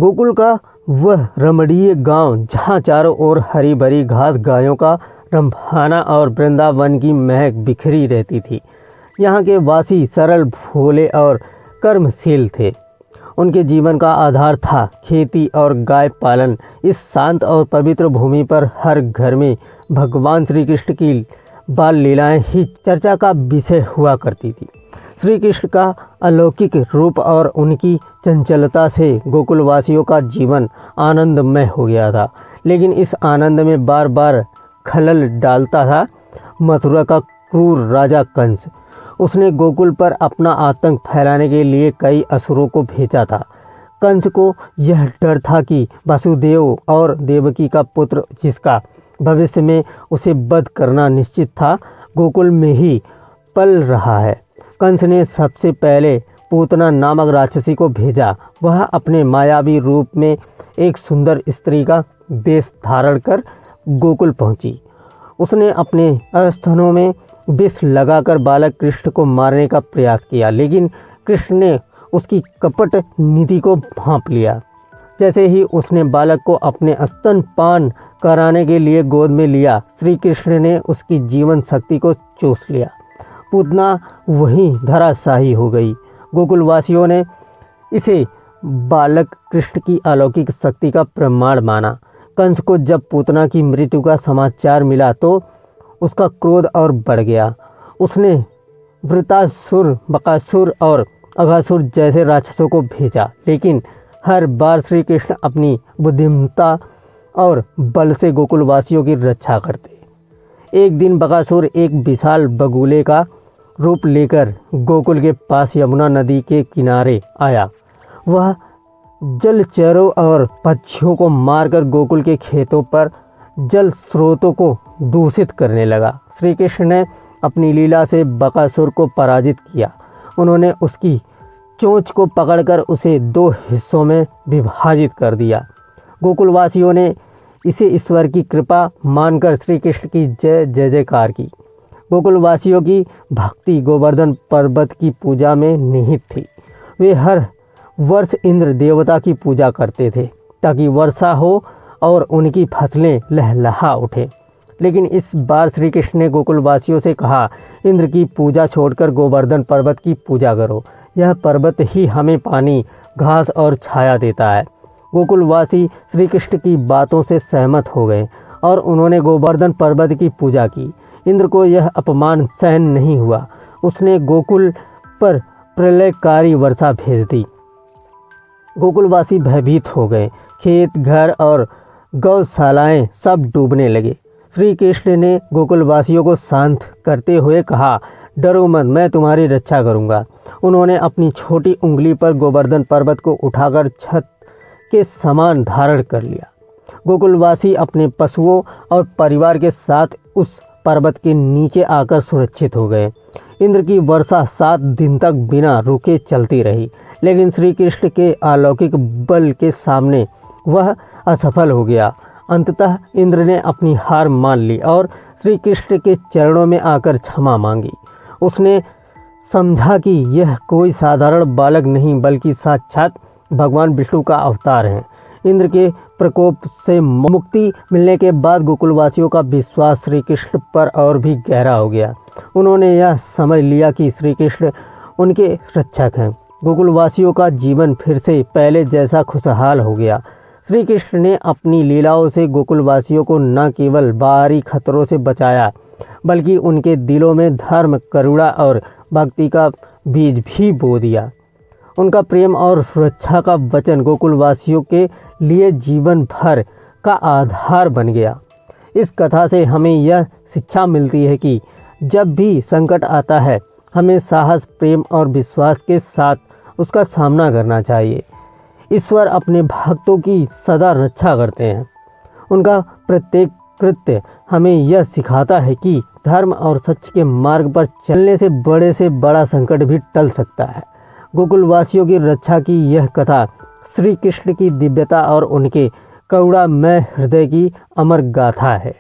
गोकुल का वह रमणीय गांव जहां चारों ओर हरी भरी घास, गायों का रंभाना और वृंदावन की महक बिखरी रहती थी। यहाँ के वासी सरल, भोले और कर्मशील थे। उनके जीवन का आधार था खेती और गाय पालन। इस शांत और पवित्र भूमि पर हर घर में भगवान श्री कृष्ण की बाल लीलाएं ही चर्चा का विषय हुआ करती थी। श्री कृष्ण का अलौकिक रूप और उनकी चंचलता से गोकुलवासियों का जीवन आनंदमय हो गया था। लेकिन इस आनंद में बार बार खलल डालता था मथुरा का क्रूर राजा कंस। उसने गोकुल पर अपना आतंक फैलाने के लिए कई असुरों को भेजा था। कंस को यह डर था कि वासुदेव और देवकी का पुत्र, जिसका भविष्य में उसे वध करना निश्चित था, गोकुल में ही पल रहा है। कंस ने सबसे पहले पूतना नामक राक्षसी को भेजा। वह अपने मायावी रूप में एक सुंदर स्त्री का वेश धारण कर गोकुल पहुंची। उसने अपने स्तनों में विष लगाकर बालक कृष्ण को मारने का प्रयास किया, लेकिन कृष्ण ने उसकी कपट नीति को भांप लिया। जैसे ही उसने बालक को अपने स्तनपान कराने के लिए गोद में लिया, श्री कृष्ण ने उसकी जीवन शक्ति को चूस लिया। पूतना वहीं धराशायी हो गई। गोकुलवासियों ने इसे बालक कृष्ण की अलौकिक शक्ति का प्रमाण माना। कंस को जब पूतना की मृत्यु का समाचार मिला तो उसका क्रोध और बढ़ गया। उसने वृतासुर, बकासुर और अघासुर जैसे राक्षसों को भेजा, लेकिन हर बार श्री कृष्ण अपनी बुद्धिमत्ता और बल से गोकुलवासियों की रक्षा करते। एक दिन बकासुर एक विशाल बगुले का रूप लेकर गोकुल के पास यमुना नदी के किनारे आया। वह जलचरों और पक्षियों को मारकर गोकुल के खेतों पर जल स्रोतों को दूषित करने लगा। श्री कृष्ण ने अपनी लीला से बकासुर को पराजित किया। उन्होंने उसकी चोंच को पकड़कर उसे 2 हिस्सों में विभाजित कर दिया। गोकुलवासियों ने इसे ईश्वर की कृपा मानकर श्री कृष्ण की जय जय जयकार की। गोकुलवासियों की भक्ति गोवर्धन पर्वत की पूजा में निहित थी। वे हर वर्ष इंद्र देवता की पूजा करते थे ताकि वर्षा हो और उनकी फसलें लहलहा उठें। लेकिन इस बार श्री कृष्ण ने गोकुलवासियों से कहा, इंद्र की पूजा छोड़कर गोवर्धन पर्वत की पूजा करो। यह पर्वत ही हमें पानी, घास और छाया देता है। गोकुलवासी श्री कृष्ण की बातों से सहमत हो गए और उन्होंने गोवर्धन पर्वत की पूजा की। इंद्र को यह अपमान सहन नहीं हुआ। उसने गोकुल पर प्रलयकारी वर्षा भेज दी। गोकुलवासी भयभीत हो गए। खेत, घर और गौशालाएं सब डूबने लगे। श्री कृष्ण ने गोकुलवासियों को शांत करते हुए कहा, डरो मत, मैं तुम्हारी रक्षा करूंगा। उन्होंने अपनी छोटी उंगली पर गोवर्धन पर्वत को उठाकर छत के समान धारण कर लिया। गोकुलवासी अपने पशुओं और परिवार के साथ उस पर्वत के नीचे आकर सुरक्षित हो गए। इंद्र की वर्षा 7 दिन तक बिना रुके चलती रही, लेकिन श्री कृष्ण के अलौकिक बल के सामने वह असफल हो गया। अंततः इंद्र ने अपनी हार मान ली और श्री कृष्ण के चरणों में आकर क्षमा मांगी। उसने समझा कि यह कोई साधारण बालक नहीं बल्कि साक्षात भगवान विष्णु का अवतार है। इंद्र के प्रकोप से मुक्ति मिलने के बाद गोकुलवासियों का विश्वास श्री कृष्ण पर और भी गहरा हो गया। उन्होंने यह समझ लिया कि श्री कृष्ण उनके रक्षक हैं। गोकुलवासियों का जीवन फिर से पहले जैसा खुशहाल हो गया। श्री कृष्ण ने अपनी लीलाओं से गोकुलवासियों को न केवल बाहरी खतरों से बचाया, बल्कि उनके दिलों में धर्म, करुणा और भक्ति का बीज भी बो दिया। उनका प्रेम और सुरक्षा का वचन गोकुलवासियों के लिए जीवन भर का आधार बन गया। इस कथा से हमें यह शिक्षा मिलती है कि जब भी संकट आता है, हमें साहस, प्रेम और विश्वास के साथ उसका सामना करना चाहिए। ईश्वर अपने भक्तों की सदा रक्षा करते हैं। उनका प्रत्येक कृत्य हमें यह सिखाता है कि धर्म और सच के मार्ग पर चलने से बड़ा संकट भी टल सकता है। गोकुलवासियों की रक्षा की यह कथा श्री कृष्ण की दिव्यता और उनके करुणामय हृदय की अमर गाथा है।